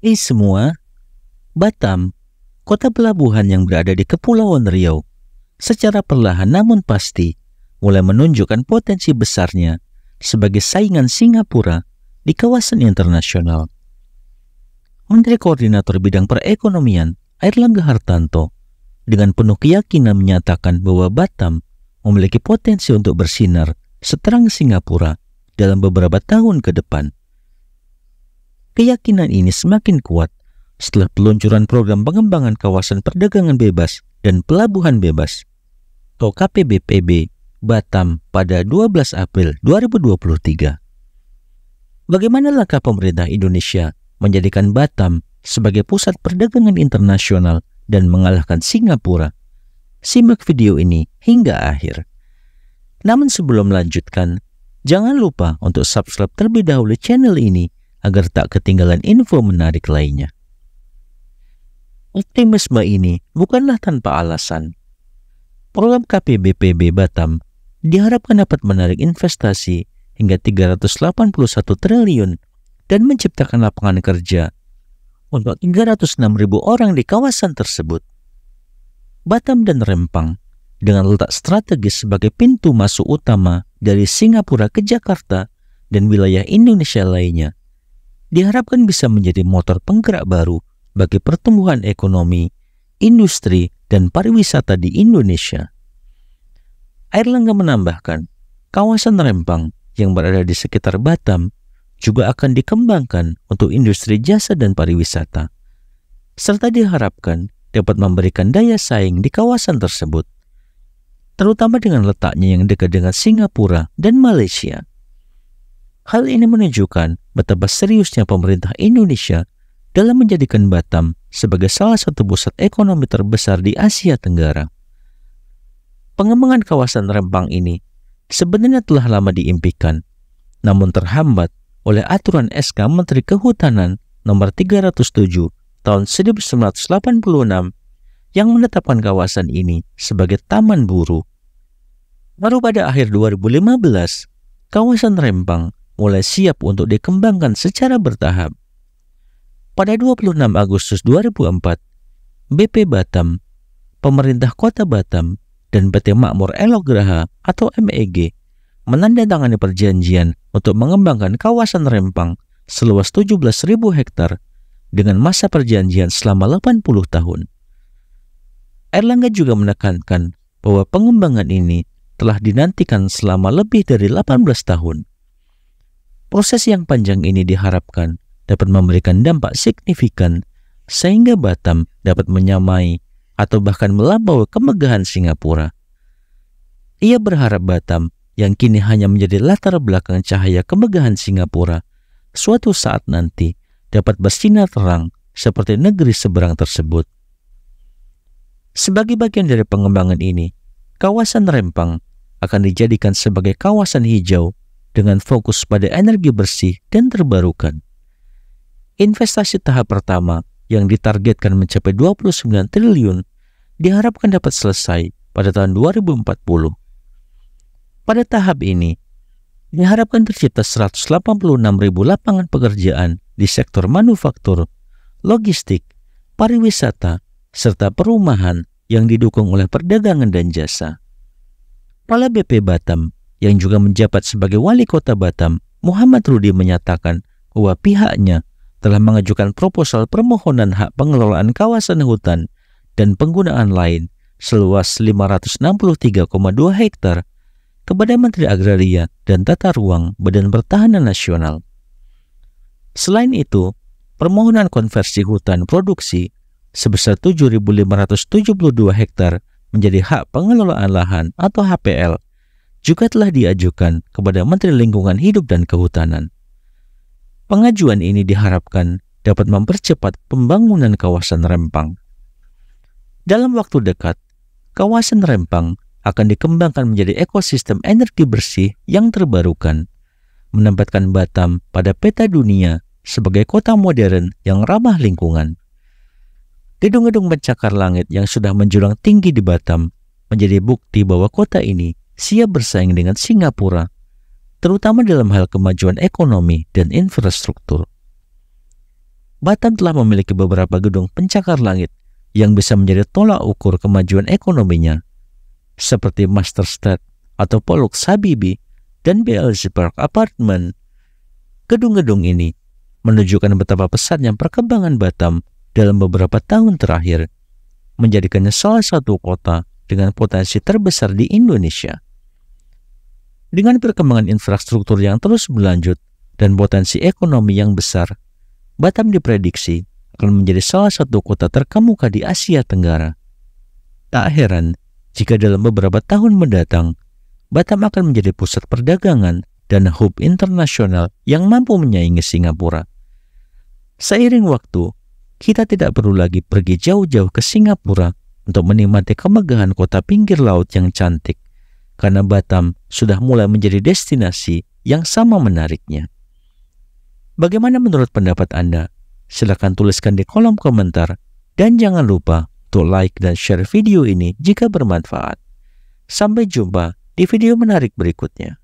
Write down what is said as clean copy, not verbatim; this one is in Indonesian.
Semua, Batam, kota pelabuhan yang berada di Kepulauan Riau, secara perlahan namun pasti mulai menunjukkan potensi besarnya sebagai saingan Singapura di kawasan internasional. Menteri Koordinator Bidang Perekonomian Airlangga Hartarto dengan penuh keyakinan menyatakan bahwa Batam memiliki potensi untuk bersinar seterang Singapura dalam beberapa tahun ke depan. Keyakinan ini semakin kuat setelah peluncuran program pengembangan kawasan perdagangan bebas dan pelabuhan bebas atau KPBPB Batam pada 12 April 2023. Bagaimana langkah pemerintah Indonesia menjadikan Batam sebagai pusat perdagangan internasional dan mengalahkan Singapura? Simak video ini hingga akhir. Namun sebelum melanjutkan, jangan lupa untuk subscribe terlebih dahulu channel ini agar tak ketinggalan info menarik lainnya. Optimisme ini bukanlah tanpa alasan. Program KPBPB Batam diharapkan dapat menarik investasi hingga 381 triliun dan menciptakan lapangan kerja untuk 306.000 orang di kawasan tersebut. Batam dan Rempang dengan letak strategis sebagai pintu masuk utama dari Singapura ke Jakarta dan wilayah Indonesia lainnya, diharapkan bisa menjadi motor penggerak baru bagi pertumbuhan ekonomi, industri, dan pariwisata di Indonesia. Airlangga menambahkan, kawasan Rempang yang berada di sekitar Batam juga akan dikembangkan untuk industri jasa dan pariwisata, serta diharapkan dapat memberikan daya saing di kawasan tersebut, terutama dengan letaknya yang dekat dengan Singapura dan Malaysia. Hal ini menunjukkan betapa seriusnya pemerintah Indonesia dalam menjadikan Batam sebagai salah satu pusat ekonomi terbesar di Asia Tenggara. Pengembangan kawasan Rempang ini sebenarnya telah lama diimpikan, namun terhambat oleh aturan SK Menteri Kehutanan nomor 307 tahun 1986 yang menetapkan kawasan ini sebagai taman buru. Baru pada akhir 2015, kawasan Rempang mulai siap untuk dikembangkan secara bertahap. Pada 26 Agustus 2004, BP Batam, Pemerintah Kota Batam, dan PT Makmur Elok Graha atau MEG menandatangani perjanjian untuk mengembangkan kawasan Rempang seluas 17.000 hektar dengan masa perjanjian selama 80 tahun. Airlangga juga menekankan bahwa pengembangan ini telah dinantikan selama lebih dari 18 tahun. Proses yang panjang ini diharapkan dapat memberikan dampak signifikan sehingga Batam dapat menyamai atau bahkan melampaui kemegahan Singapura. Ia berharap Batam yang kini hanya menjadi latar belakang cahaya kemegahan Singapura suatu saat nanti dapat bersinar terang seperti negeri seberang tersebut. Sebagai bagian dari pengembangan ini, kawasan Rempang akan dijadikan sebagai kawasan hijau dengan fokus pada energi bersih dan terbarukan. Investasi tahap pertama yang ditargetkan mencapai 29 triliun diharapkan dapat selesai pada tahun 2040. Pada tahap ini, diharapkan tercipta 186.000 lapangan pekerjaan di sektor manufaktur, logistik, pariwisata, serta perumahan yang didukung oleh perdagangan dan jasa. Kepala BP Batam yang juga menjabat sebagai Wali Kota Batam, Muhammad Rudi menyatakan bahwa pihaknya telah mengajukan proposal permohonan hak pengelolaan kawasan hutan dan penggunaan lain seluas 563,2 hektar kepada Menteri Agraria dan Tata Ruang Badan Pertahanan Nasional. Selain itu, permohonan konversi hutan produksi sebesar 7.572 hektar menjadi hak pengelolaan lahan atau HPL juga telah diajukan kepada Menteri Lingkungan Hidup dan Kehutanan. Pengajuan ini diharapkan dapat mempercepat pembangunan kawasan Rempang. Dalam waktu dekat, kawasan Rempang akan dikembangkan menjadi ekosistem energi bersih yang terbarukan, menempatkan Batam pada peta dunia sebagai kota modern yang ramah lingkungan. Gedung-gedung pencakar langit yang sudah menjulang tinggi di Batam menjadi bukti bahwa kota ini siap bersaing dengan Singapura, terutama dalam hal kemajuan ekonomi dan infrastruktur. Batam telah memiliki beberapa gedung pencakar langit yang bisa menjadi tolak ukur kemajuan ekonominya, seperti Masterstad atau Pollux Habibie dan BLZ Park Apartment. Gedung-gedung ini menunjukkan betapa pesatnya perkembangan Batam dalam beberapa tahun terakhir, menjadikannya salah satu kota dengan potensi terbesar di Indonesia. Dengan perkembangan infrastruktur yang terus berlanjut dan potensi ekonomi yang besar, Batam diprediksi akan menjadi salah satu kota terkemuka di Asia Tenggara. Tak heran jika dalam beberapa tahun mendatang, Batam akan menjadi pusat perdagangan dan hub internasional yang mampu menyaingi Singapura. Seiring waktu, kita tidak perlu lagi pergi jauh-jauh ke Singapura untuk menikmati kemegahan kota pinggir laut yang cantik, karena Batam sudah mulai menjadi destinasi yang sama menariknya. Bagaimana menurut pendapat Anda? Silakan tuliskan di kolom komentar dan jangan lupa untuk like dan share video ini jika bermanfaat. Sampai jumpa di video menarik berikutnya.